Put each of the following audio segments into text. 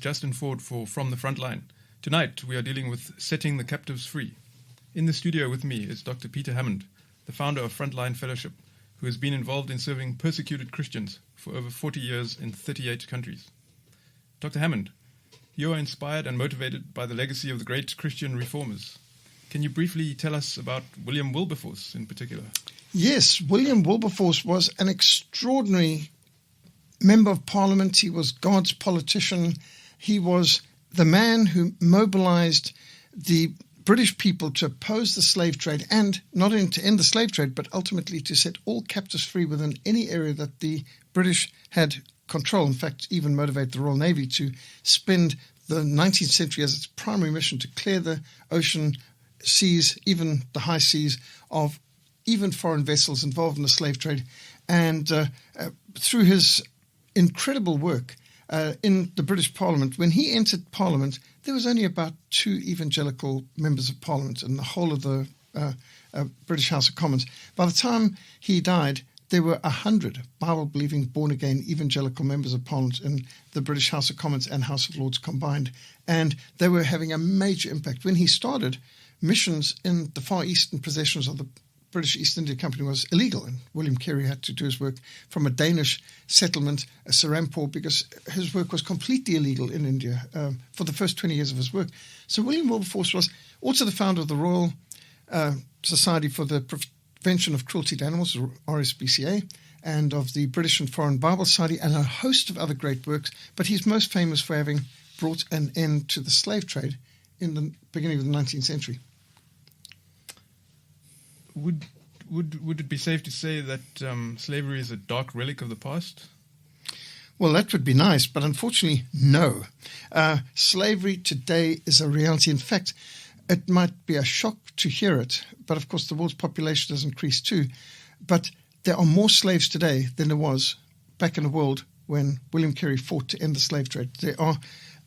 Justin Ford for From the Frontline. Tonight we are dealing with setting the captives free. In the studio with me is Dr. Peter Hammond, the founder of Frontline Fellowship, who has been involved in serving persecuted Christians for over 40 years in 38 countries. Dr. Hammond, you are inspired and motivated by the legacy of the great Christian reformers. Can you briefly tell us about William Wilberforce in particular? Yes, William Wilberforce was an extraordinary member of Parliament. He was God's politician. He was the man who mobilized the British people to oppose the slave trade, and not only to end the slave trade, but ultimately to set all captives free within any area that the British had control. In fact, even motivate the Royal Navy to spend the 19th century as its primary mission to clear the ocean seas, even the high seas, of even foreign vessels involved in the slave trade. And through his incredible work in the British Parliament, when he entered Parliament, there was only about 2 evangelical members of Parliament in the whole of the British House of Commons. By the time he died, there were 100 Bible-believing, born-again evangelical members of Parliament in the British House of Commons and House of Lords combined, and they were having a major impact. When he started, missions in the Far Eastern possessions of the British East India Company was illegal, and William Carey had to do his work from a Danish settlement, Serampore, because his work was completely illegal in India for the first 20 years of his work. So William Wilberforce was also the founder of the Royal Society for the Prevention of Cruelty to Animals, RSPCA, and of the British and Foreign Bible Society, and a host of other great works, but he's most famous for having brought an end to the slave trade in the beginning of the 19th century. Would it be safe to say that slavery is a dark relic of the past? Well, that would be nice, but unfortunately, no. Slavery today is a reality. In fact, it might be a shock to hear it, but of course the world's population has increased too. But there are more slaves today than there was back in the world when William Carey fought to end the slave trade. There are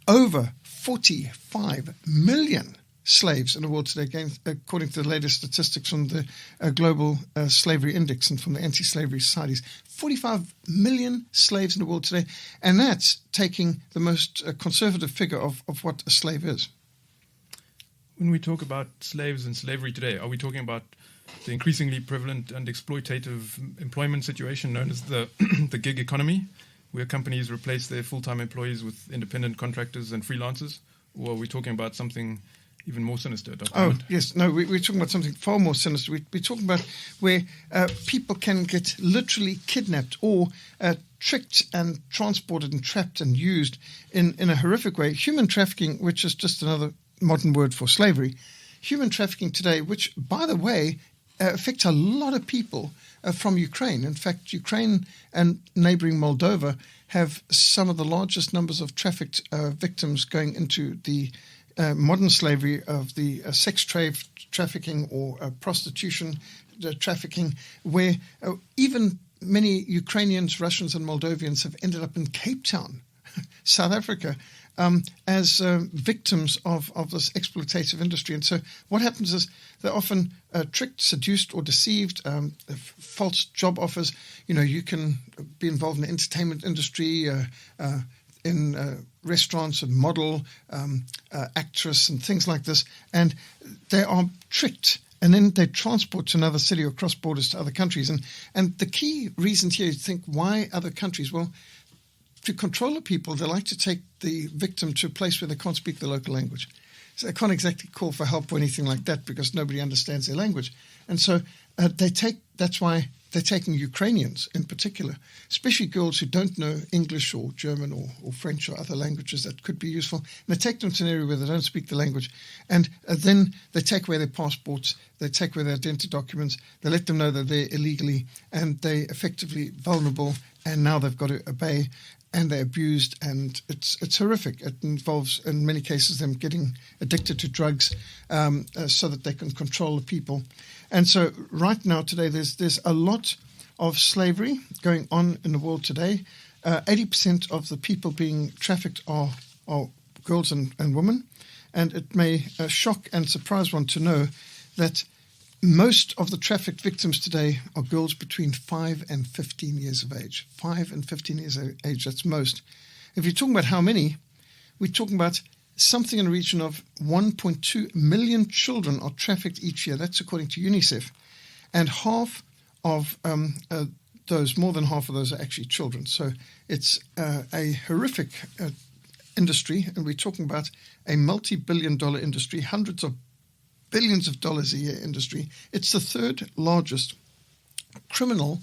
over 45 million slaves in the world today, according to the latest statistics from the Global Slavery Index and from the anti-slavery societies. 45 million slaves in the world today, and that's taking the most conservative figure of what a slave is. When we talk about slaves and slavery today, are we talking about the increasingly prevalent and exploitative employment situation known as the gig economy, where companies replace their full-time employees with independent contractors and freelancers? Or are we talking about something even more sinister, Dr. Hammond? Yes. No, we're talking about something far more sinister. We're talking about where people can get literally kidnapped or tricked and transported and trapped and used in a horrific way. Human trafficking, which is just another modern word for slavery. Human trafficking today, which, by the way, affects a lot of people from Ukraine. In fact, Ukraine and neighboring Moldova have some of the largest numbers of trafficked victims going into the modern slavery of the sex trade, trafficking or prostitution trafficking, where even many Ukrainians, Russians and Moldovians have ended up in Cape Town, South Africa, as victims of this exploitative industry. And so what happens is they're often tricked, seduced or deceived, false job offers. You can be involved in the entertainment industry, in restaurants and model, actress and things like this, and they are tricked and then they transport to another city or cross borders to other countries. And the key reasons here, you think, why other countries? Well, to control the people, they like to take the victim to a place where they can't speak the local language. So they can't exactly call for help or anything like that because nobody understands their language. And so that's why they're taking Ukrainians in particular, especially girls who don't know English or German or French or other languages that could be useful. And they take them to an area where they don't speak the language. And then they take away their passports, they take away their identity documents, they let them know that they're illegally and they're effectively vulnerable, and now they've got to obey, and they're abused, and it's horrific. It involves, in many cases, them getting addicted to drugs so that they can control the people. And so right now, today, there's a lot of slavery going on in the world today. 80% of the people being trafficked are girls and women. And it may shock and surprise one to know that most of the trafficked victims today are girls between 5 and 15 years of age. 5 and 15 years of age, that's most. If you're talking about how many, we're talking about something in the region of 1.2 million children are trafficked each year. That's according to UNICEF. And half of those, more than half of those are actually children. So it's a horrific industry, and we're talking about a multi-billion-dollar industry, hundreds of billions of dollars a year industry. It's the third largest criminal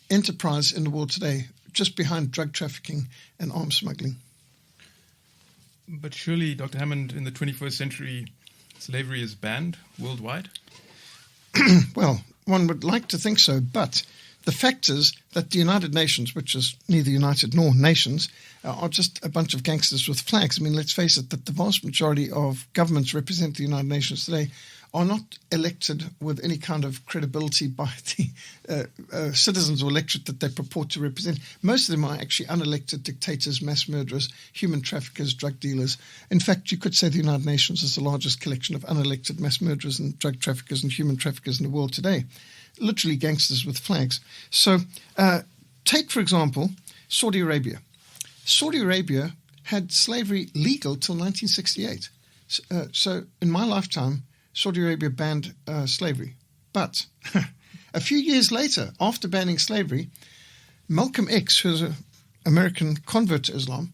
enterprise in the world today, just behind drug trafficking and arms smuggling. But surely, Dr. Hammond, in the 21st century, slavery is banned worldwide? Well, one would like to think so, but the fact is that the United Nations, which is neither united nor nations, are just a bunch of gangsters with flags. I mean, let's face it, that the vast majority of governments representing the United Nations today are not elected with any kind of credibility by the citizens or electorate that they purport to represent. Most of them are actually unelected dictators, mass murderers, human traffickers, drug dealers. In fact, you could say the United Nations is the largest collection of unelected mass murderers and drug traffickers and human traffickers in the world today. Literally gangsters with flags. So take, for example, Saudi Arabia. Saudi Arabia had slavery legal till 1968. So in my lifetime, Saudi Arabia banned slavery. But a few years later, after banning slavery, Malcolm X, who's an American convert to Islam,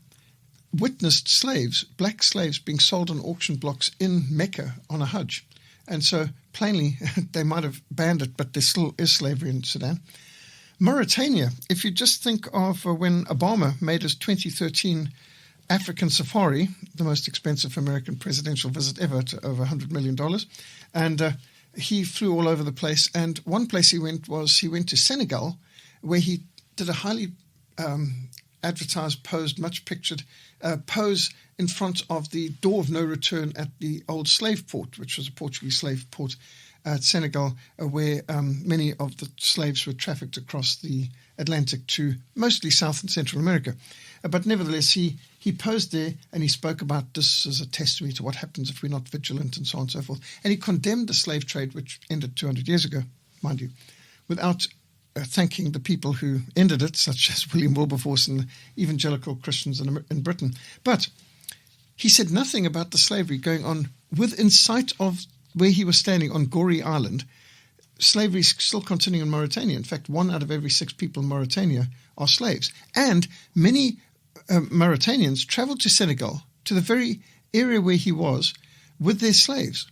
witnessed slaves, black slaves, being sold on auction blocks in Mecca on a Hajj. And so plainly, they might have banned it, but there still is slavery in Sudan. Mauritania, if you just think of when Obama made his 2013 African safari, the most expensive American presidential visit ever, to over $100 million. And he flew all over the place. And one place he went to Senegal, where he did a highly advertised, posed, much pictured pose in front of the door of no return at the old slave port, which was a Portuguese slave port at Senegal, where many of the slaves were trafficked across the Atlantic to mostly South and Central America. But nevertheless, he posed there and he spoke about this as a testimony to what happens if we're not vigilant and so on and so forth. And he condemned the slave trade, which ended 200 years ago, mind you, without thanking the people who ended it, such as William Wilberforce and evangelical Christians in Britain. But he said nothing about the slavery going on within sight of where he was standing on Goree Island. Slavery is still continuing in Mauritania. In fact, 1 out of every 6 people in Mauritania are slaves. And many Mauritanians traveled to Senegal, to the very area where he was, with their slaves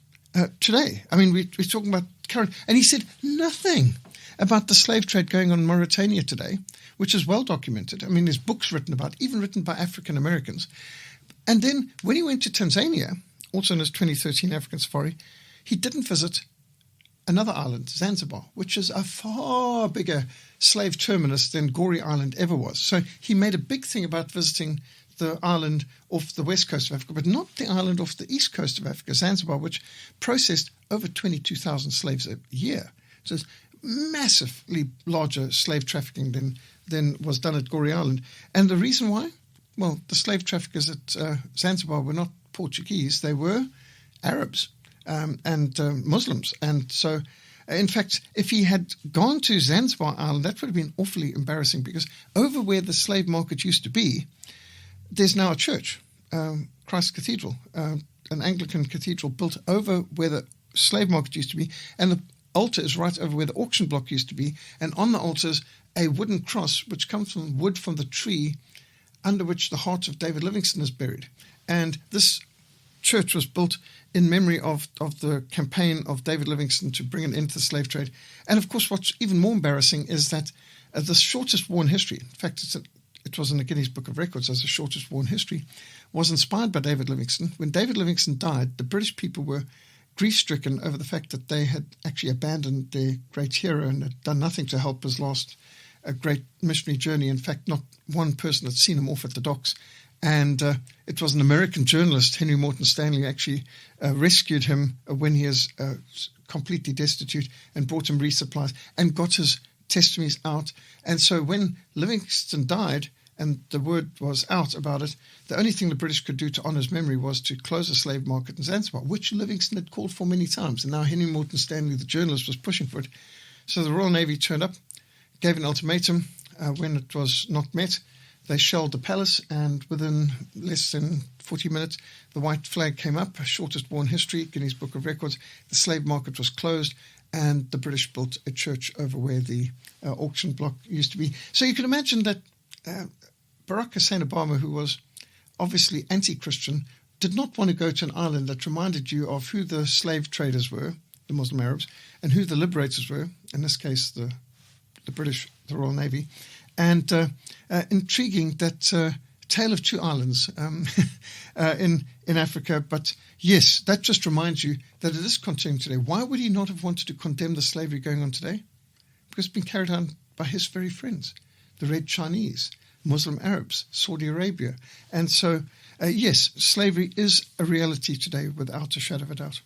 today. I mean, we're talking about current. And he said nothing about the slave trade going on in Mauritania today, which is well documented. I mean, there's books written about, even written by African Americans. And then when he went to Tanzania, also in his 2013 African safari, he didn't visit another island, Zanzibar, which is a far bigger slave terminus than Goree Island ever was. So he made a big thing about visiting the island off the west coast of Africa, but not the island off the east coast of Africa, Zanzibar, which processed over 22,000 slaves a year. So it's massively larger slave trafficking than was done at Goree Island. And the reason why? Well, the slave traffickers at Zanzibar were not Portuguese, they were Arabs and Muslims. And so, in fact, if he had gone to Zanzibar Island, that would have been awfully embarrassing, because over where the slave market used to be, there's now a church, Christ Cathedral, an Anglican cathedral built over where the slave market used to be, and the altar is right over where the auction block used to be, and on the altar is a wooden cross which comes from wood from the tree under which the heart of David Livingstone is buried. And this church was built in memory of the campaign of David Livingstone to bring an end to the slave trade. And of course, what's even more embarrassing is that the shortest war in history, in fact, it was in the Guinness Book of Records as the shortest war in history, was inspired by David Livingstone. When David Livingstone died, the British people were grief-stricken over the fact that they had actually abandoned their great hero and had done nothing to help his last great missionary journey. In fact, not one person had seen him off at the docks. And it was an American journalist, Henry Morton Stanley, actually rescued him when he was completely destitute and brought him resupplies and got his testimonies out. And so when Livingstone died and the word was out about it, the only thing the British could do to honour his memory was to close the slave market in Zanzibar, which Livingstone had called for many times. And now Henry Morton Stanley, the journalist, was pushing for it. So the Royal Navy turned up, gave an ultimatum when it was not met. they shelled the palace, and within less than 40 minutes, the white flag came up, shortest war in history, Guinness Book of Records. The slave market was closed, and the British built a church over where the auction block used to be. So you can imagine that Barack Hussein Obama, who was obviously anti-Christian, did not want to go to an island that reminded you of who the slave traders were, the Muslim Arabs, and who the liberators were, in this case the British, the Royal Navy. And intriguing that tale of two islands in Africa. But yes, that just reminds you that it is continuing today. Why would he not have wanted to condemn the slavery going on today? Because it's been carried on by his very friends, the Red Chinese, Muslim Arabs, Saudi Arabia. And so, yes, slavery is a reality today without a shadow of a doubt.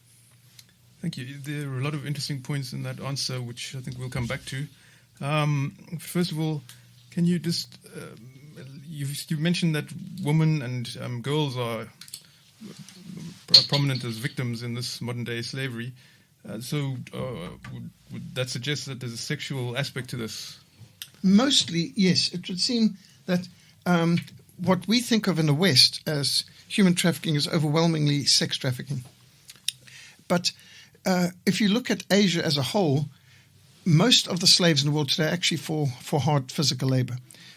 Thank you. There are a lot of interesting points in that answer, which I think we'll come back to. First of all, can you just, you mentioned that women and girls are prominent as victims in this modern-day slavery. So would that suggest that there's a sexual aspect to this? Mostly, yes. It would seem that what we think of in the West as human trafficking is overwhelmingly sex trafficking. But if you look at Asia as a whole, most of the slaves in the world today are actually for hard physical labor.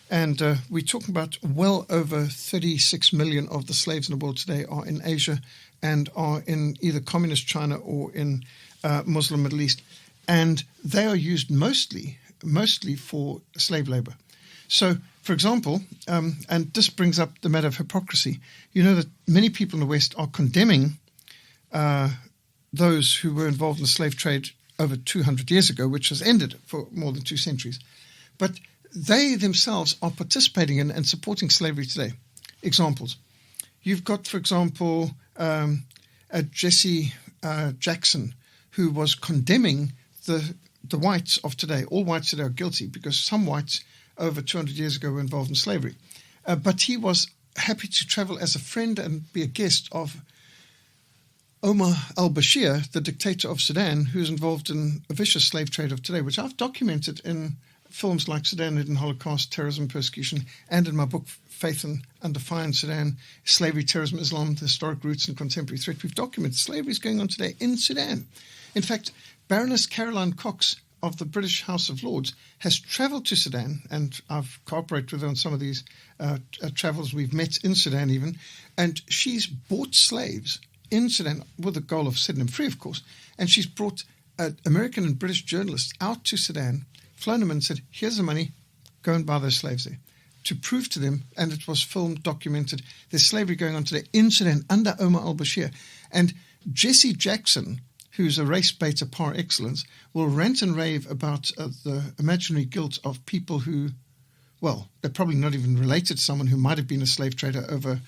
And we're talking about well over 36 million of the slaves in the world today are in Asia and are in either communist China or in Muslim Middle East. And they are used mostly for slave labor. So, for example, and this brings up the matter of hypocrisy, you know that many people in the West are condemning those who were involved in the slave trade over 200 years ago, which has ended for more than 2 centuries. But they themselves are participating in and supporting slavery today. Examples. You've got, for example, Jesse Jackson, who was condemning the whites of today. All whites today are guilty because some whites over 200 years ago were involved in slavery. But he was happy to travel as a friend and be a guest of Omar al-Bashir, the dictator of Sudan, who's involved in a vicious slave trade of today, which I've documented in films like Sudan Hidden Holocaust, Terrorism, Persecution, and in my book, Faith Under Fire in Sudan, Slavery, Terrorism, Islam, the Historic Roots and Contemporary Threat. We've documented slavery is going on today in Sudan. In fact, Baroness Caroline Cox of the British House of Lords has travelled to Sudan, and I've cooperated with her on some of these travels. We've met in Sudan even, and she's bought slaves in Sudan with the goal of setting them free, of course, and she's brought American and British journalists out to Sudan, flown them and said, here's the money, go and buy those slaves there, to prove to them, and it was filmed, documented, there's slavery going on today in Sudan under Omar al-Bashir. And Jesse Jackson, who's a race baiter par excellence, will rant and rave about the imaginary guilt of people who, well, they're probably not even related to someone who might have been a slave trader over,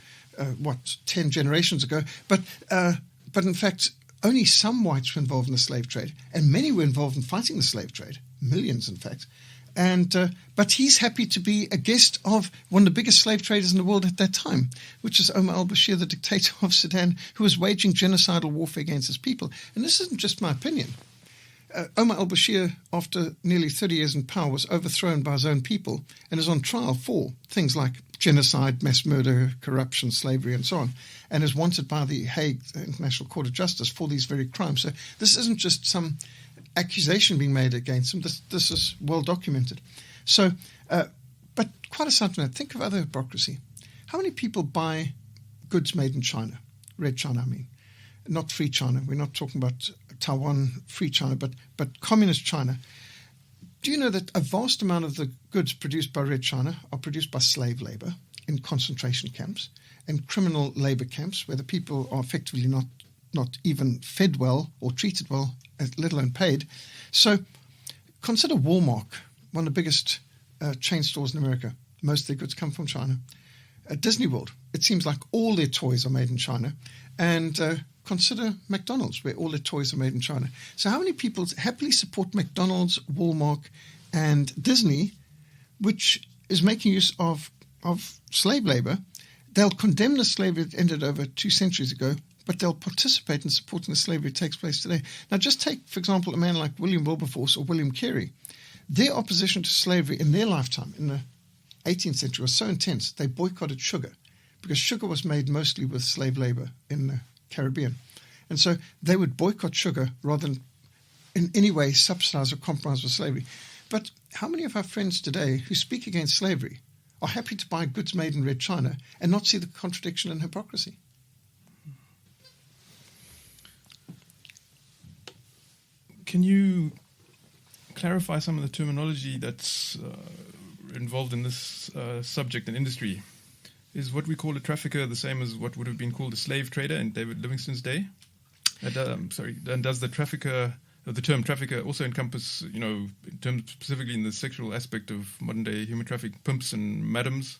10 generations ago. But in fact, only some whites were involved in the slave trade, and many were involved in fighting the slave trade, millions, in fact. And but he's happy to be a guest of one of the biggest slave traders in the world at that time, which is Omar al-Bashir, the dictator of Sudan, who was waging genocidal warfare against his people. And this isn't just my opinion. Omar al-Bashir, after nearly 30 years in power, was overthrown by his own people and is on trial for things like genocide, mass murder, corruption, slavery, and so on, and is wanted by the Hague International Court of Justice for these very crimes. So this isn't just some accusation being made against him. This is well documented. So, but quite aside from that, think of other hypocrisy. How many people buy goods made in China? Red China, I mean. Not free China. We're not talking about Taiwan, free China, but communist China. Do you know that a vast amount of the goods produced by Red China are produced by slave labor in concentration camps and criminal labor camps where the people are effectively not even fed well or treated well, let alone paid? So consider Walmart, one of the biggest chain stores in America. Most of their goods come from China. Disney World, it seems like all their toys are made in China. And consider McDonald's, where all their toys are made in China. So how many people happily support McDonald's, Walmart, and Disney, which is making use of slave labor? They'll condemn the slavery that ended over 2 centuries ago, but they'll participate in supporting the slavery that takes place today. Now, just take, for example, a man like William Wilberforce or William Carey. Their opposition to slavery in their lifetime, in the 18th century was so intense, they boycotted sugar because sugar was made mostly with slave labor in the Caribbean. And so they would boycott sugar rather than in any way subsidize or compromise with slavery. But how many of our friends today who speak against slavery are happy to buy goods made in Red China and not see the contradiction and hypocrisy? Can you clarify some of the terminology that's involved in this subject and industry? Is what we call a trafficker the same as what would have been called a slave trader in David Livingstone's day? And does the term trafficker also encompass, in terms specifically in the sexual aspect of modern day human trafficking, pimps and madams?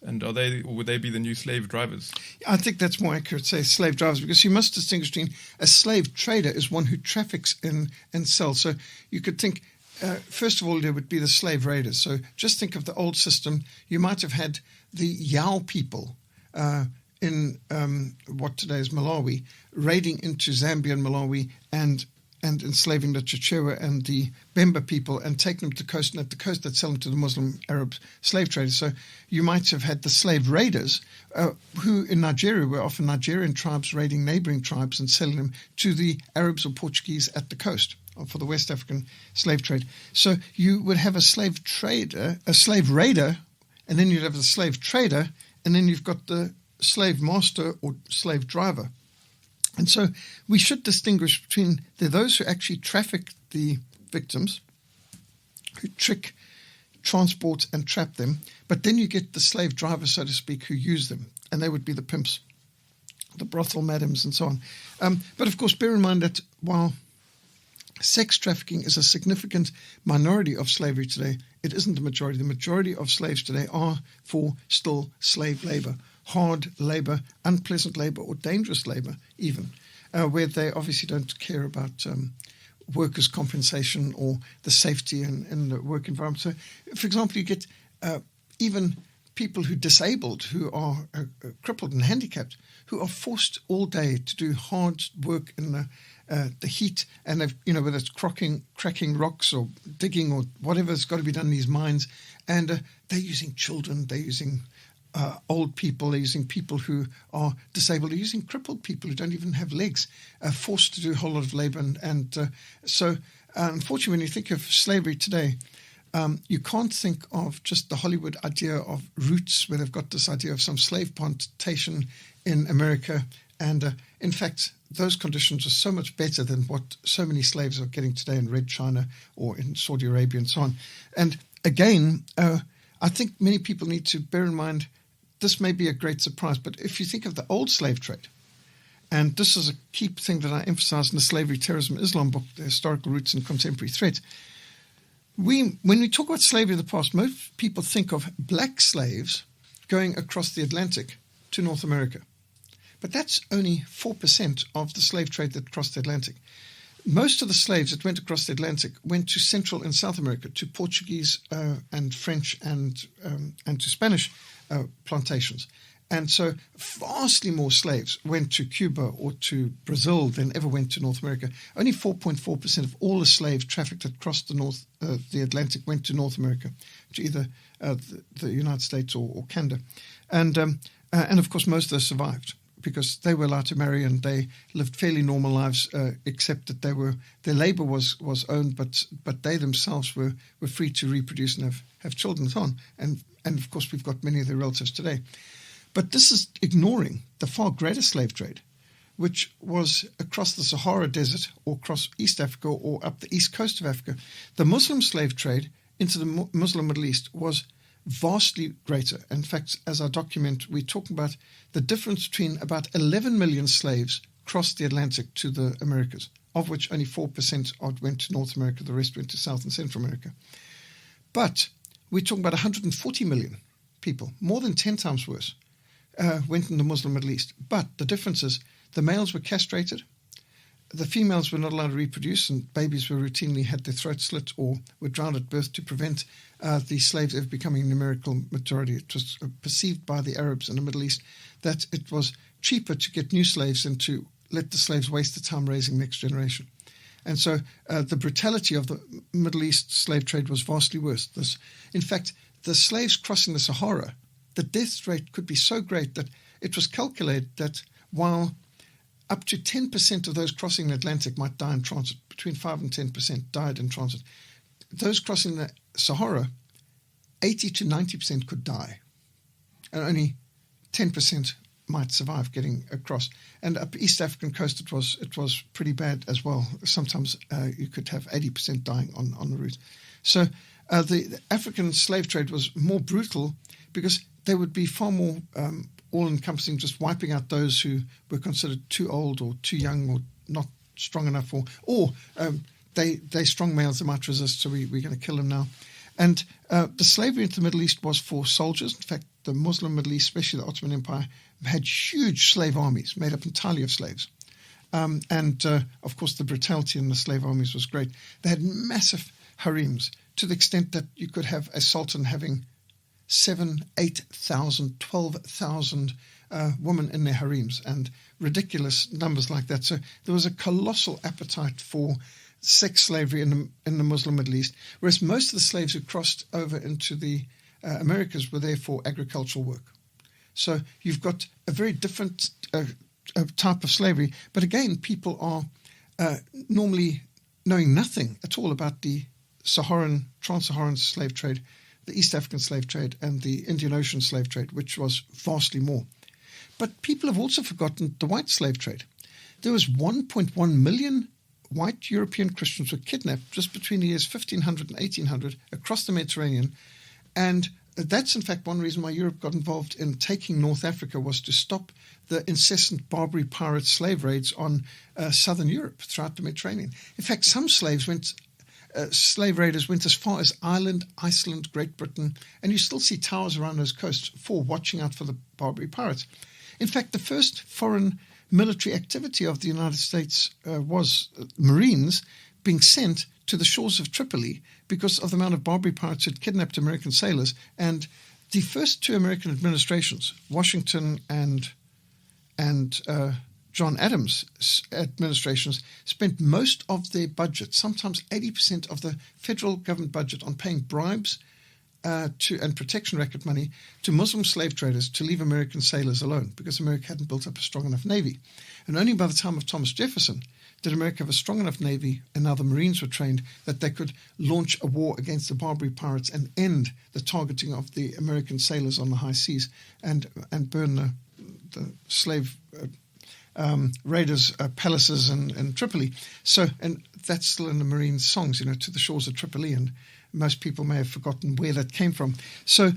And would they be the new slave drivers? I think that's more accurate to say slave drivers, because you must distinguish between a slave trader is one who traffics in and sells. So you could think, first of all, there would be the slave raiders. So just think of the old system. You might have had the Yao people in what today is Malawi, raiding into Zambia and Malawi and enslaving the Chichewa and the Bemba people and taking them to the coast, and at the coast they'd sell them to the Muslim Arab slave traders. So you might have had the slave raiders who in Nigeria were often Nigerian tribes raiding neighboring tribes and selling them to the Arabs or Portuguese at the coast for the West African slave trade. So you would have a slave trader, a slave raider, and then you'd have the slave trader, and then you've got the slave master or slave driver. And so we should distinguish between those who actually traffic the victims, who trick, transport, and trap them. But then you get the slave drivers, so to speak, who use them. And they would be the pimps, the brothel madams, and so on. But of course, bear in mind that while sex trafficking is a significant minority of slavery today, it isn't the majority. The majority of slaves today are for still slave labor. Hard labor, unpleasant labor, or dangerous labor even, where they obviously don't care about workers' compensation or the safety in the work environment. So, for example, you get even people who are disabled, who are crippled and handicapped, who are forced all day to do hard work in the heat, and whether it's cracking rocks or digging or whatever's got to be done in these mines, and they're using children, they're using old people, they're using people who are disabled, they're using crippled people who don't even have legs, forced to do a whole lot of labor. So unfortunately, when you think of slavery today, you can't think of just the Hollywood idea of Roots, where they've got this idea of some slave plantation in America. And in fact, those conditions are so much better than what so many slaves are getting today in Red China or in Saudi Arabia and so on. And again, I think many people need to bear in mind, this may be a great surprise, but if you think of the old slave trade, and this is a key thing that I emphasize in the Slavery, Terrorism, Islam book, The Historical Roots and Contemporary Threats, when we talk about slavery of the past, most people think of black slaves going across the Atlantic to North America. But that's only 4% of the slave trade that crossed the Atlantic. Most of the slaves that went across the Atlantic went to Central and South America, to Portuguese and French and to Spanish plantations. And so vastly more slaves went to Cuba or to Brazil than ever went to North America. Only 4.4% of all the slaves trafficked that crossed the Atlantic went to North America, to either the United States or Canada. And of course, most of those survived, because they were allowed to marry and they lived fairly normal lives, except that their labor was owned, but they themselves were free to reproduce and have children and so on. And of course, we've got many of their relatives today. But this is ignoring the far greater slave trade, which was across the Sahara Desert or across East Africa or up the east coast of Africa. The Muslim slave trade into the Muslim Middle East was vastly greater. In fact, as I document, we talk about the difference between about 11 million slaves crossed the Atlantic to the Americas, of which only 4% went to North America, the rest went to South and Central America. But we're talking about 140 million people, more than 10 times worse, went in the Muslim Middle East. But the difference is the males were castrated, the females were not allowed to reproduce, and babies were routinely had their throats slit or were drowned at birth to prevent the slaves ever becoming a numerical majority. It was perceived by the Arabs in the Middle East that it was cheaper to get new slaves than to let the slaves waste the time raising the next generation. And so the brutality of the Middle East slave trade was vastly worse. In fact, the slaves crossing the Sahara, the death rate could be so great that it was calculated that while up to 10% of those crossing the Atlantic might die in transit, between 5 and 10% died in transit, those crossing the Sahara, 80 to 90% could die, and only 10% might survive getting across. And up East African coast, it was pretty bad as well. Sometimes you could have 80% dying on the route. So the African slave trade was more brutal because they would be far more all-encompassing, just wiping out those who were considered too old or too young or not strong enough, or they strong males, they might resist, so we're going to kill them now. And the slavery into the Middle East was for soldiers. In fact, the Muslim Middle East, especially the Ottoman Empire, had huge slave armies made up entirely of slaves. And of course, the brutality in the slave armies was great. They had massive harems to the extent that you could have a sultan having 7,000, 8,000, 12,000 women in their harems, and ridiculous numbers like that. So there was a colossal appetite for sex slavery in the Muslim Middle East, whereas most of the slaves who crossed over into the Americas were there for agricultural work. So you've got a very different type of slavery, but again, people are normally knowing nothing at all about the trans-Saharan slave trade, the East African slave trade, and the Indian Ocean slave trade, which was vastly more. But people have also forgotten the white slave trade. There was 1.1 million white European Christians were kidnapped just between the years 1500 and 1800 across the Mediterranean. And that's, in fact, one reason why Europe got involved in taking North Africa, was to stop the incessant Barbary pirate slave raids on southern Europe throughout the Mediterranean. In fact, some slave raiders went as far as Ireland, Iceland, Great Britain, and you still see towers around those coasts for watching out for the Barbary pirates. In fact, the first foreign military activity of the United States was Marines being sent to the shores of Tripoli because of the amount of Barbary pirates who had kidnapped American sailors. And the first two American administrations, Washington and John Adams' administrations, spent most of their budget, sometimes 80% of the federal government budget, on paying bribes and protection racket money to Muslim slave traders to leave American sailors alone, because America hadn't built up a strong enough navy. And only by the time of Thomas Jefferson did America have a strong enough navy, and now the Marines were trained, that they could launch a war against the Barbary pirates and end the targeting of the American sailors on the high seas, and burn the slave raiders' palaces in Tripoli. So, and that's still in the Marine songs, to the shores of Tripoli, and most people may have forgotten where that came from. So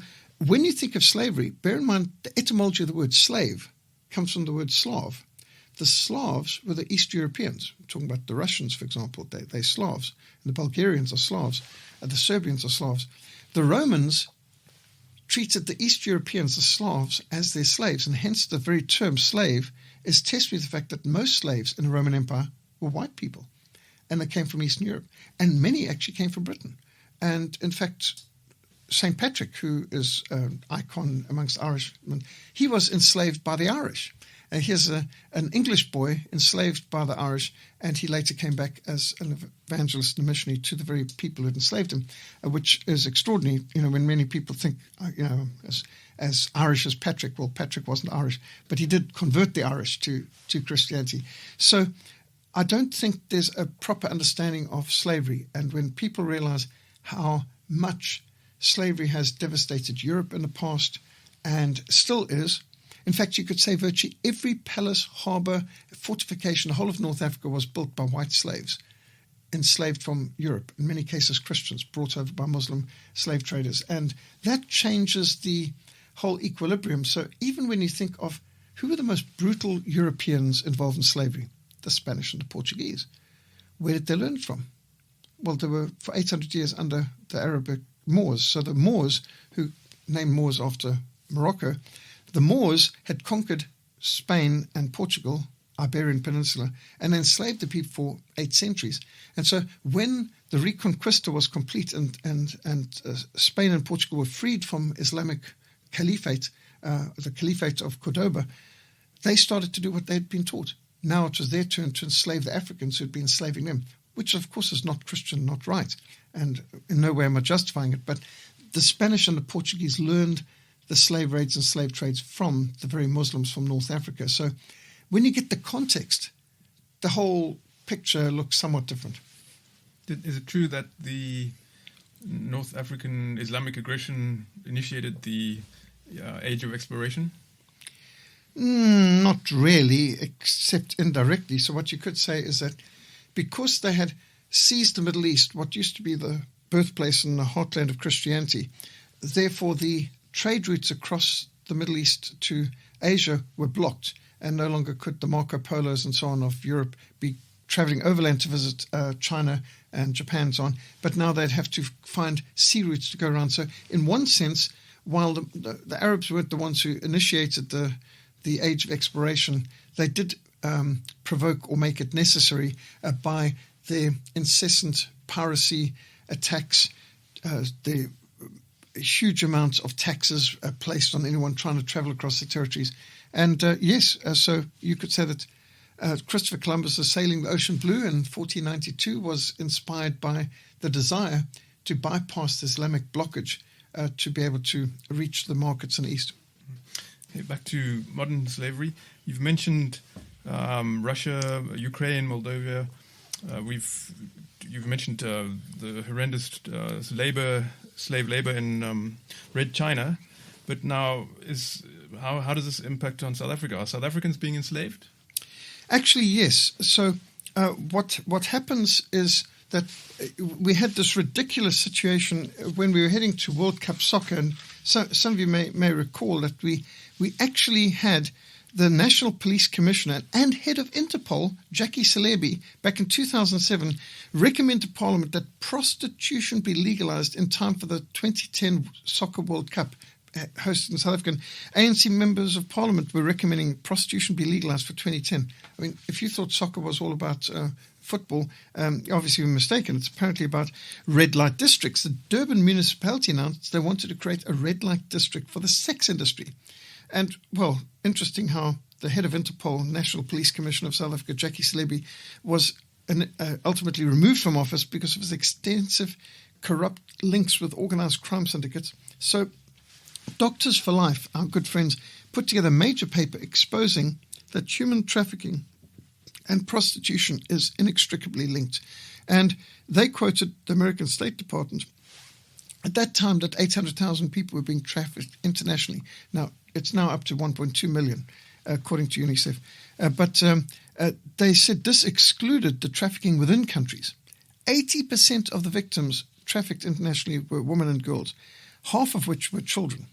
when you think of slavery, bear in mind the etymology of the word slave comes from the word Slav. The Slavs were the East Europeans. I'm talking about the Russians, for example. They're Slavs. And the Bulgarians are Slavs. And the Serbians are Slavs. The Romans treated the East Europeans, the Slavs, as their slaves, and hence the very term slave is tested with the fact that most slaves in the Roman Empire were white people, and they came from Eastern Europe, and many actually came from Britain. And in fact, St. Patrick, who is an icon amongst Irishmen, he was enslaved by the Irish. And here's an English boy enslaved by the Irish, and he later came back as an evangelist and missionary to the very people who had enslaved him, which is extraordinary. When many people think, as Irish as Patrick, well, Patrick wasn't Irish, but he did convert the Irish to Christianity. So I don't think there's a proper understanding of slavery. And when people realize how much slavery has devastated Europe in the past and still is, in fact, you could say virtually every palace, harbour, fortification, the whole of North Africa was built by white slaves, enslaved from Europe, in many cases Christians, brought over by Muslim slave traders. And that changes the whole equilibrium. So even when you think of who were the most brutal Europeans involved in slavery, the Spanish and the Portuguese, where did they learn from? Well, they were for 800 years under the Arabic Moors. So the Moors, who named Moors after Morocco, the Moors had conquered Spain and Portugal, Iberian Peninsula, and enslaved the people for 8 centuries. And so when the Reconquista was complete and Spain and Portugal were freed from Islamic caliphate, the Caliphate of Cordoba, they started to do what they had been taught. Now it was their turn to enslave the Africans who had been enslaving them, which of course is not Christian, not right, and in no way am I justifying it, but the Spanish and the Portuguese learned the slave raids and slave trades from the very Muslims from North Africa. So when you get the context, the whole picture looks somewhat different. Is it true that the North African Islamic aggression initiated the age of exploration? Not really, except indirectly. So what you could say is that because they had seized the Middle East, what used to be the birthplace and the heartland of Christianity, therefore the trade routes across the Middle East to Asia were blocked, and no longer could the Marco Polos and so on of Europe be traveling overland to visit China and Japan and so on. But now they'd have to find sea routes to go around. So in one sense, while the Arabs weren't the ones who initiated the age of exploration, they did provoke or make it necessary by their incessant piracy attacks, the huge amounts of taxes placed on anyone trying to travel across the territories. And so you could say that Christopher Columbus' sailing the ocean blue in 1492 was inspired by the desire to bypass the Islamic blockage to be able to reach the markets in the East. Okay, back to modern slavery. You've mentioned Russia, Ukraine, Moldova. You've mentioned the horrendous slave labor in Red China. But now, how does this impact on South Africa? Are South Africans being enslaved? Actually, yes. So what happens is that we had this ridiculous situation when we were heading to World Cup soccer, and some of you may recall that we actually had the National Police Commissioner and head of Interpol, Jackie Selebi, back in 2007, recommend to Parliament that prostitution be legalized in time for the 2010 Soccer World Cup hosted in South Africa. ANC members of Parliament were recommending prostitution be legalized for 2010. I mean, if you thought soccer was all about football, obviously you're mistaken. It's apparently about red light districts. The Durban municipality announced they wanted to create a red light district for the sex industry. And, well, interesting how the head of Interpol, National Police Commissioner of South Africa, Jackie Selebi, was ultimately removed from office because of his extensive corrupt links with organized crime syndicates. So Doctors for Life, our good friends, put together a major paper exposing that human trafficking and prostitution is inextricably linked. And they quoted the American State Department at that time that 800,000 people were being trafficked internationally. Now, it's now up to 1.2 million, according to UNICEF. But they said this excluded the trafficking within countries. 80% of the victims trafficked internationally were women and girls, half of which were children.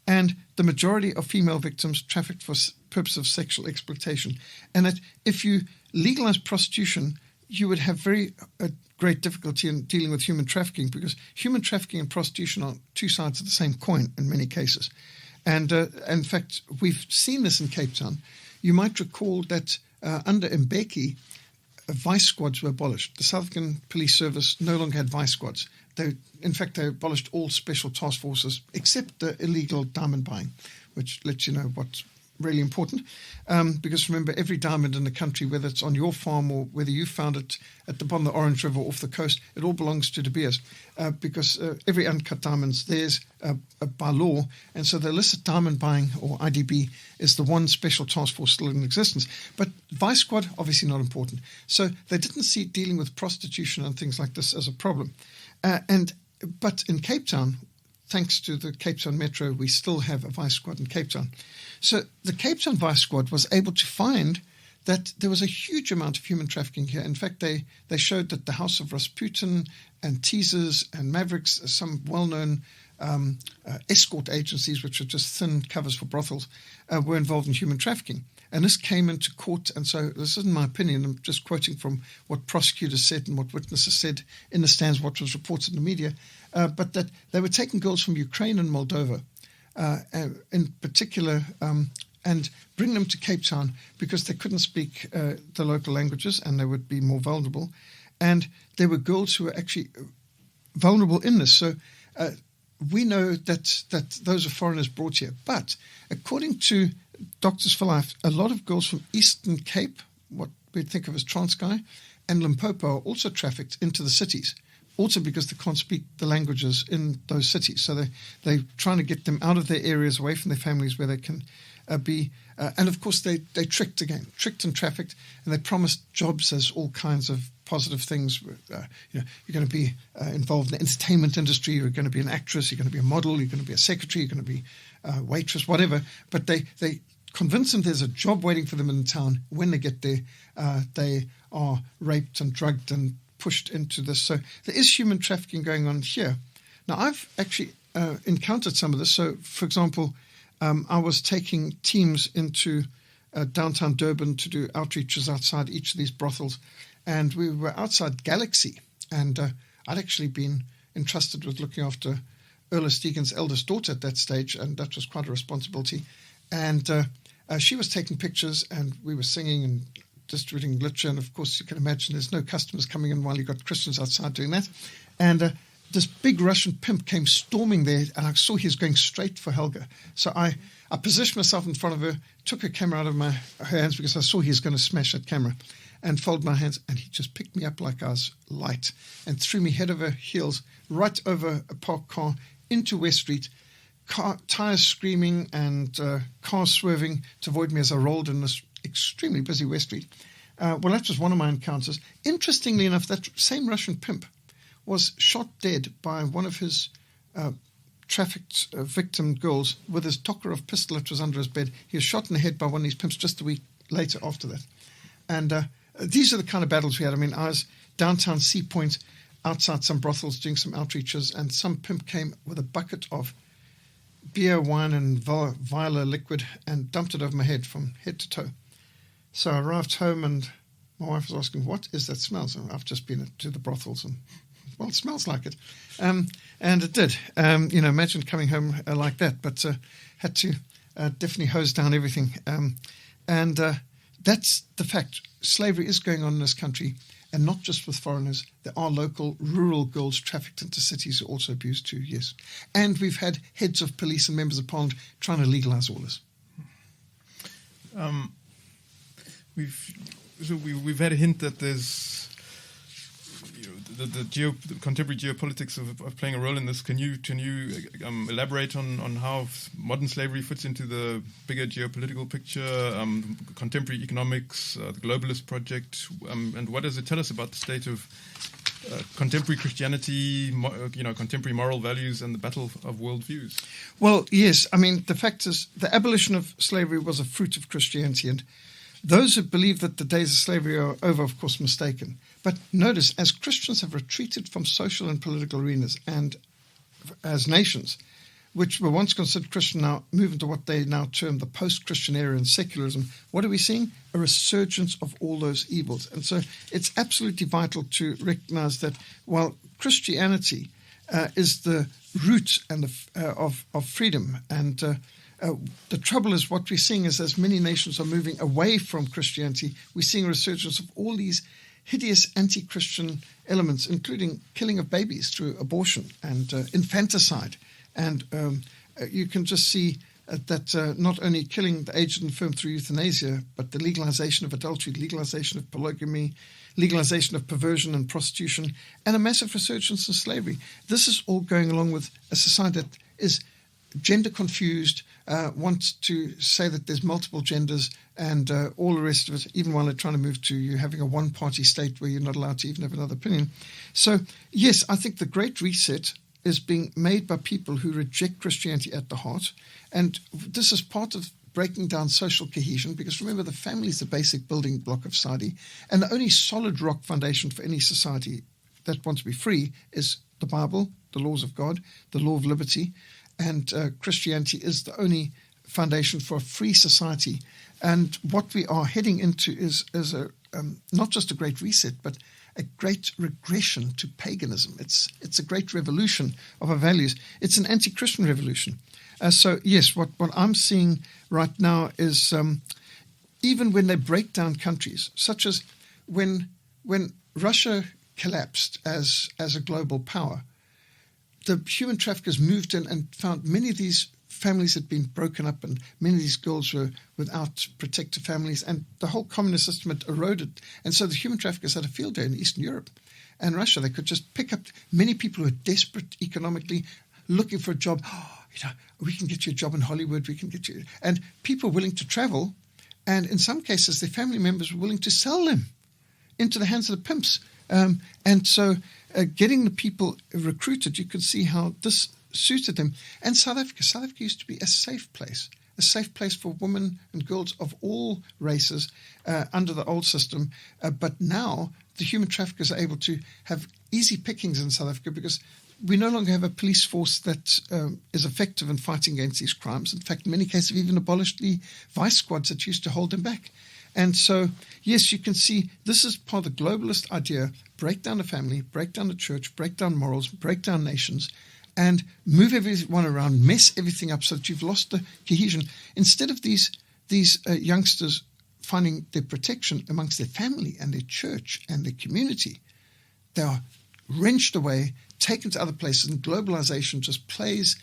And the majority of female victims trafficked for purpose of sexual exploitation. And that if you legalize prostitution, you would have very great difficulty in dealing with human trafficking, because human trafficking and prostitution are two sides of the same coin in many cases. And in fact, we've seen this in Cape Town. You might recall that under Mbeki, vice squads were abolished. The South African Police Service no longer had vice squads. In fact, they abolished all special task forces except the illegal diamond buying, which lets you know what's really important. Because remember, every diamond in the country, whether it's on your farm or whether you found it at the bottom of the Orange River off the coast, it all belongs to De Beers, because every uncut diamond's theirs by law. And so the illicit diamond buying, or IDB, is the one special task force still in existence. But vice squad, obviously not important. So they didn't see dealing with prostitution and things like this as a problem. But in Cape Town, thanks to the Cape Town Metro, we still have a vice squad in Cape Town. So the Cape Town vice squad was able to find that there was a huge amount of human trafficking here. In fact, they showed that the House of Rasputin and Teasers and Mavericks, some well-known escort agencies, which are just thin covers for brothels, were involved in human trafficking. And this came into court, and so this isn't my opinion. I'm just quoting from what prosecutors said and what witnesses said in the stands, what was reported in the media, but that they were taking girls from Ukraine and Moldova, in particular, and bring them to Cape Town because they couldn't speak the local languages and they would be more vulnerable. And there were girls who were actually vulnerable in this. So we know that those are foreigners brought here. But according to Doctors for Life, a lot of girls from Eastern Cape, what we think of as Transkei, and Limpopo are also trafficked into the cities also because they can't speak the languages in those cities. So they're trying to get them out of their areas, away from their families where they can be. And, of course, they tricked and trafficked, and they promised jobs as all kinds of positive things. You're going to be involved in the entertainment industry, you're going to be an actress, you're going to be a model, you're going to be a secretary, you're going to be a waitress, whatever. But they convince them there's a job waiting for them in town. When they get there, they are raped and drugged and pushed into this. So there is human trafficking going on here. Now, I've actually encountered some of this. So, for example, I was taking teams into downtown Durban to do outreaches outside each of these brothels. And we were outside Galaxy. And I'd actually been entrusted with looking after Erla Stegan's eldest daughter at that stage. And that was quite a responsibility. And she was taking pictures, and we were singing and distributing literature. And, of course, you can imagine there's no customers coming in while you've got Christians outside doing that. And this big Russian pimp came storming there, and I saw he was going straight for Helga. So I positioned myself in front of her, took her camera out of her hands because I saw he was going to smash that camera, and folded my hands, and he just picked me up like I was light and threw me head over heels right over a parked car into West Street, tires screaming and cars swerving to avoid me as I rolled in this extremely busy West Street. Well, that was one of my encounters. Interestingly enough, that same Russian pimp was shot dead by one of his trafficked victim girls with his Tokarev pistol that was under his bed. He was shot in the head by one of these pimps just a week later after that. And these are the kind of battles we had. I mean, I was downtown Sea Point, outside some brothels doing some outreaches, and some pimp came with a bucket of beer, wine, and viola liquid and dumped it over my head from head to toe. So I arrived home, and my wife was asking, "What is that smell?" So I've just been to the brothels, and well, it smells like it. And it did. Imagine coming home like that, but had to definitely hose down everything. And that's the fact. Slavery is going on in this country, and not just with foreigners. There are local rural girls trafficked into cities who are also abused too, yes. And we've had heads of police and members of parliament trying to legalize all this. We've had a hint that there's the contemporary geopolitics of playing a role in this. Can you elaborate on how modern slavery fits into the bigger geopolitical picture, contemporary economics, the globalist project, and what does it tell us about the state of contemporary Christianity, contemporary moral values, and the battle of worldviews? Well, yes. I mean, the fact is, the abolition of slavery was a fruit of Christianity, and those who believe that the days of slavery are over, of course, mistaken. But notice, as Christians have retreated from social and political arenas, and as nations, which were once considered Christian, now move into what they now term the post-Christian era and secularism, what are we seeing? A resurgence of all those evils. And so it's absolutely vital to recognize that while Christianity is the root and of freedom, and the trouble is what we're seeing is as many nations are moving away from Christianity, we're seeing a resurgence of all these hideous anti-Christian elements, including killing of babies through abortion and infanticide. And you can just see that not only killing the aged and infirm through euthanasia, but the legalization of adultery, legalization of polygamy, legalization of perversion and prostitution, and a massive resurgence in slavery. This is all going along with a society that is gender confused, wants to say that there's multiple genders and all the rest of it, even while they're trying to move to you having a one-party state where you're not allowed to even have another opinion. So, yes, I think the Great Reset is being made by people who reject Christianity at the heart. And this is part of breaking down social cohesion, because remember, the family is the basic building block of society. And the only solid rock foundation for any society that wants to be free is the Bible, the laws of God, the law of liberty. And Christianity is the only foundation for a free society. And what we are heading into is not just a great reset, but a great regression to paganism. It's a great revolution of our values. It's an anti-Christian revolution. So, yes, what I'm seeing right now is even when they break down countries, such as when Russia collapsed as a global power, the human traffickers moved in and found many of these families had been broken up, and many of these girls were without protective families, and the whole communist system had eroded. And so the human traffickers had a field day in Eastern Europe. and Russia. They could just pick up many people who are desperate economically, looking for a job. We can get you a job in Hollywood. We can get you. And people willing to travel. And in some cases, their family members were willing to sell them into the hands of the pimps. And so getting the people recruited, you could see how this suited them. And South Africa used to be a safe place for women and girls of all races under the old system. But now the human traffickers are able to have easy pickings in South Africa because we no longer have a police force that is effective in fighting against these crimes. In fact, in many cases, we've even abolished the vice squads that used to hold them back. And so, yes, you can see this is part of the globalist idea: break down the family, break down the church, break down morals, break down nations, and move everyone around, mess everything up so that you've lost the cohesion. Instead of these youngsters finding their protection amongst their family and their church and their community, they are wrenched away, taken to other places, and globalization just plays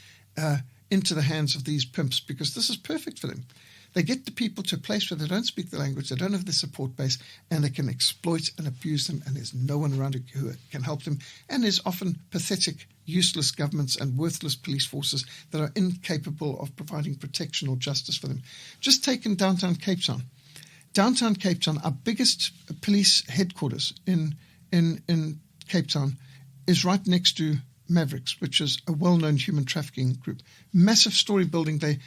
into the hands of these pimps because this is perfect for them. They get the people to a place where they don't speak the language, they don't have the support base, and they can exploit and abuse them, and there's no one around who can help them. And there's often pathetic, useless governments and worthless police forces that are incapable of providing protection or justice for them. Just take in downtown Cape Town. Downtown Cape Town, our biggest police headquarters in Cape Town, is right next to Mavericks, which is a well-known human trafficking group. Massive story building. They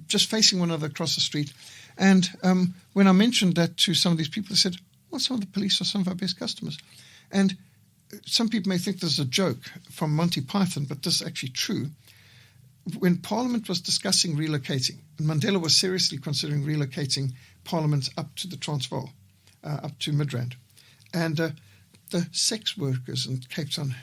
just facing one another across the street. And when I mentioned that to some of these people, they said, well, some of the police are some of our best customers. And some people may think this is a joke from Monty Python, but this is actually true. When Parliament was discussing relocating, and Mandela was seriously considering relocating Parliament up to the Transvaal, up to Midrand, and the sex workers in Cape Town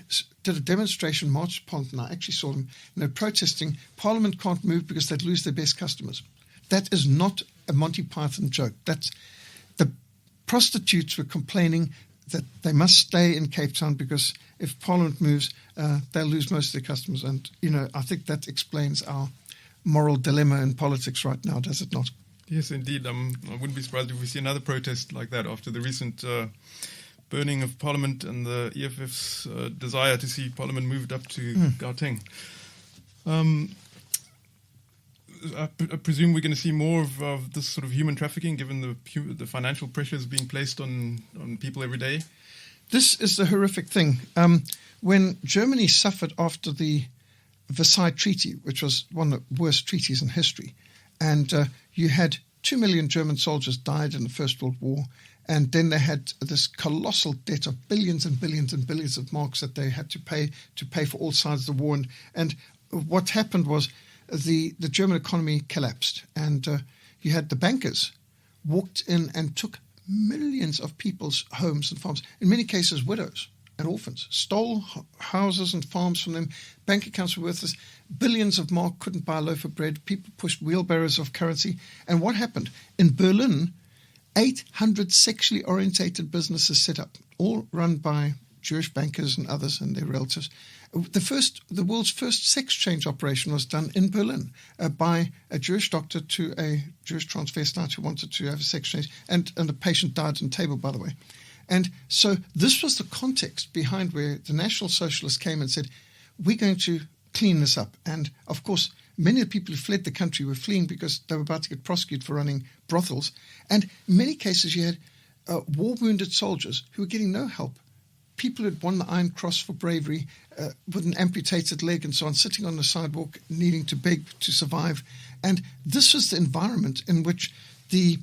did a demonstration, march to Parliament, and I actually saw them, protesting, Parliament can't move because they'd lose their best customers. That is not a Monty Python joke. That's the prostitutes were complaining that they must stay in Cape Town because if Parliament moves, they'll lose most of their customers. And, I think that explains our moral dilemma in politics right now, does it not? Yes, indeed. I wouldn't be surprised if we see another protest like that after the recent burning of Parliament and the EFF's desire to see Parliament moved up to Gauteng. I presume we're going to see more of this sort of human trafficking, given the financial pressures being placed on people every day. This is the horrific thing. When Germany suffered after the Versailles Treaty, which was one of the worst treaties in history, and you had 2 million German soldiers died in the First World War, and then they had this colossal debt of billions and billions and billions of marks that they had to pay for all sides of the war. And what happened was the German economy collapsed, and you had the bankers walked in and took millions of people's homes and farms, in many cases widows and orphans, stole houses and farms from them. Bank accounts were worthless. Billions of mark couldn't buy a loaf of bread. People pushed wheelbarrows of currency. And what happened? In Berlin, 800 sexually orientated businesses set up, all run by Jewish bankers and others and their relatives. The world's first sex change operation was done in Berlin by a Jewish doctor to a Jewish transvestite who wanted to have a sex change, and the patient died on the table, by the way. And so this was the context behind where the National Socialists came and said, we're going to clean this up. And, of course, many of the people who fled the country were fleeing because they were about to get prosecuted for running brothels. And in many cases, you had war-wounded soldiers who were getting no help. People who had won the Iron Cross for bravery with an amputated leg and so on, sitting on the sidewalk, needing to beg to survive. And this was the environment in which the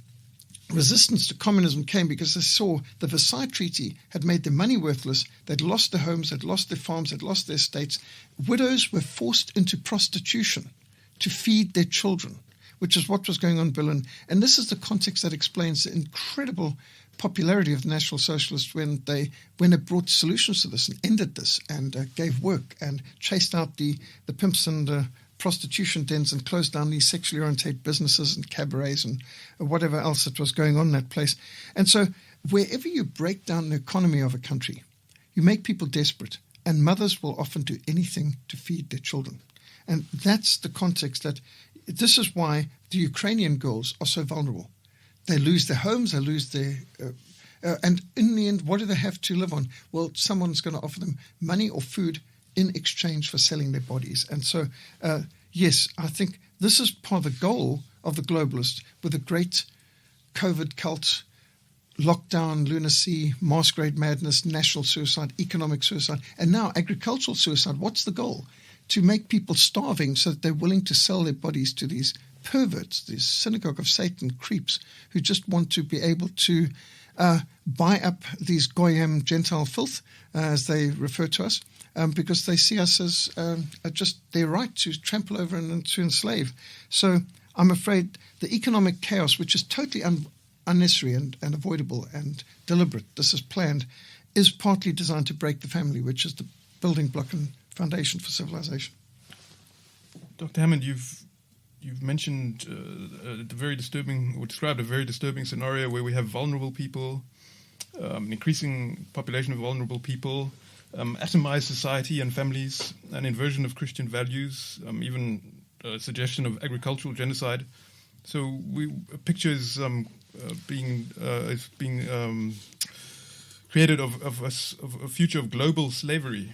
resistance to communism came, because they saw the Versailles Treaty had made their money worthless. They'd lost their homes, they'd lost their farms, they'd lost their estates. Widows were forced into prostitution to feed their children, which is what was going on in Berlin. And this is the context that explains the incredible popularity of the National Socialists when they brought solutions to this and ended this and gave work and chased out the pimps and prostitution dens and closed down these sexually oriented businesses and cabarets and whatever else that was going on in that place. And so wherever you break down the economy of a country, you make people desperate, and mothers will often do anything to feed their children. And that's the context that this is why the Ukrainian girls are so vulnerable. They lose their homes, they lose their And in the end, what do they have to live on? Well, someone's going to offer them money or food in exchange for selling their bodies. And so, yes, I think this is part of the goal of the globalists with the great COVID cult, lockdown, lunacy, masquerade madness, national suicide, economic suicide, and now agricultural suicide. What's the goal? To make people starving so that they're willing to sell their bodies to these perverts, these synagogue of Satan creeps who just want to be able to buy up these goyim Gentile filth, as they refer to us, because they see us as just their right to trample over and to enslave. So I'm afraid the economic chaos, which is totally unnecessary and avoidable and deliberate, this is planned, is partly designed to break the family, which is the building block and foundation for civilization. Dr. Hammond, you've mentioned the very disturbing, or described a very disturbing scenario where we have vulnerable people, an increasing population of vulnerable people, atomized society and families, an inversion of Christian values, even a suggestion of agricultural genocide. So pictures being created of a future of global slavery.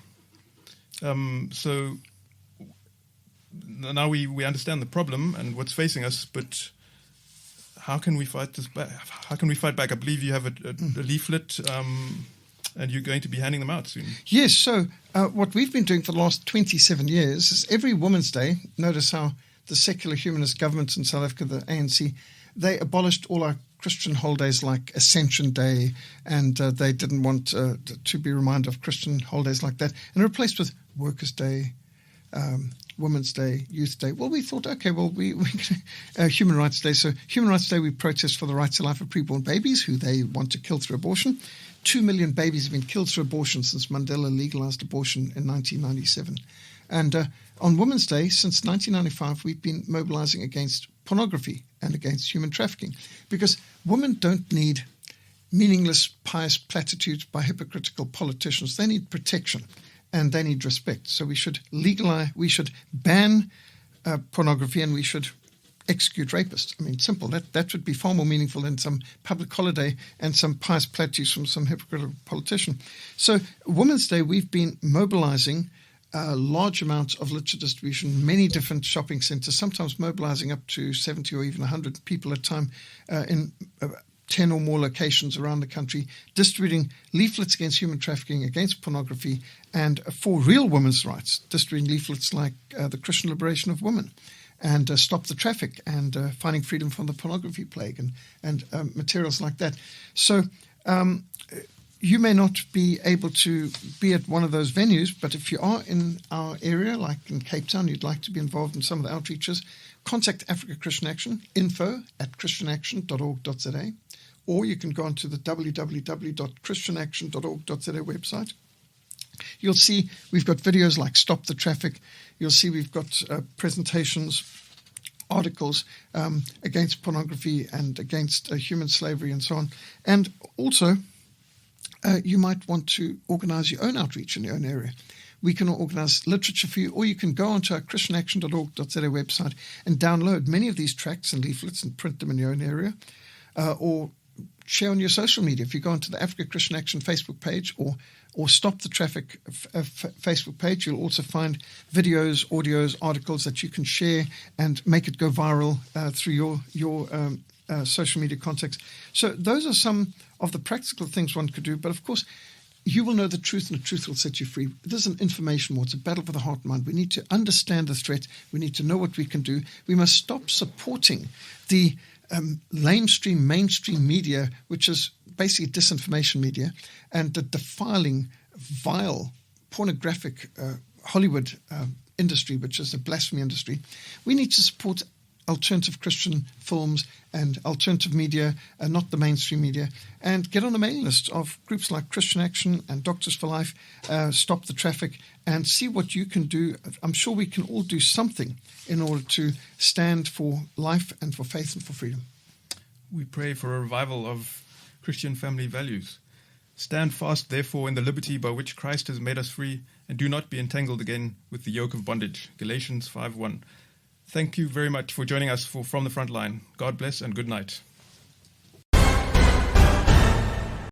So now we understand the problem and what's facing us, but how can we fight this back? How can we fight back? I believe you have a leaflet, and you're going to be handing them out soon. Yes. So what we've been doing for the last 27 years is every Women's Day. Notice how the secular humanist governments in South Africa, the ANC, they abolished all our Christian holidays like Ascension Day, and they didn't want to be reminded of Christian holidays like that, and replaced with Workers' Day, Women's Day, Youth Day. Well, we thought, okay, well, we Human Rights Day. So Human Rights Day, we protest for the right to life of preborn babies who they want to kill through abortion. 2 million babies have been killed through abortion since Mandela legalized abortion in 1997. And on Women's Day, since 1995, we've been mobilizing against pornography and against human trafficking, because women don't need meaningless, pious platitudes by hypocritical politicians. They need protection and they need respect. So we should legalize, we should ban pornography, and we should execute rapists. I mean, simple. That would be far more meaningful than some public holiday and some pious platitudes from some hypocritical politician. So Women's Day, we've been mobilizing large amounts of literature distribution, many different shopping centres, sometimes mobilising up to 70 or even 100 people at a time in 10 or more locations around the country, distributing leaflets against human trafficking, against pornography, and for real women's rights, distributing leaflets like the Christian Liberation of Women, and Stop the Traffic, and Finding Freedom from the Pornography Plague, and materials like that. So you may not be able to be at one of those venues, but if you are in our area, like in Cape Town, you'd like to be involved in some of the outreaches, contact Africa Christian Action, info@christianaction.org.za, or you can go onto the www.christianaction.org.za website. You'll see we've got videos like Stop the Traffic. You'll see we've got presentations, articles against pornography and against human slavery and so on. And also, you might want to organize your own outreach in your own area. We can organize literature for you, or you can go onto our christianaction.org.za website and download many of these tracts and leaflets and print them in your own area, or share on your social media. If you go onto the Africa Christian Action Facebook page or Stop the Traffic Facebook page, you'll also find videos, audios, articles that you can share and make it go viral through your social media contacts. So those are some of the practical things one could do. But of course, you will know the truth, and the truth will set you free. This is an information war. It's a battle for the heart and mind. We need to understand the threat. We need to know what we can do. We must stop supporting the mainstream media, which is basically disinformation media, and the defiling, vile, pornographic Hollywood industry, which is a blasphemy industry. We need to support alternative Christian films and alternative media, and not the mainstream media, and get on the mailing list of groups like Christian Action and Doctors for Life, Stop the Traffic, and see what you can do. I'm sure we can all do something in order to stand for life and for faith and for freedom. We pray for a revival of Christian family values. Stand fast, therefore, in the liberty by which Christ has made us free, and do not be entangled again with the yoke of bondage. Galatians 5:1. Thank you very much for joining us for From the Frontline. God bless and good night.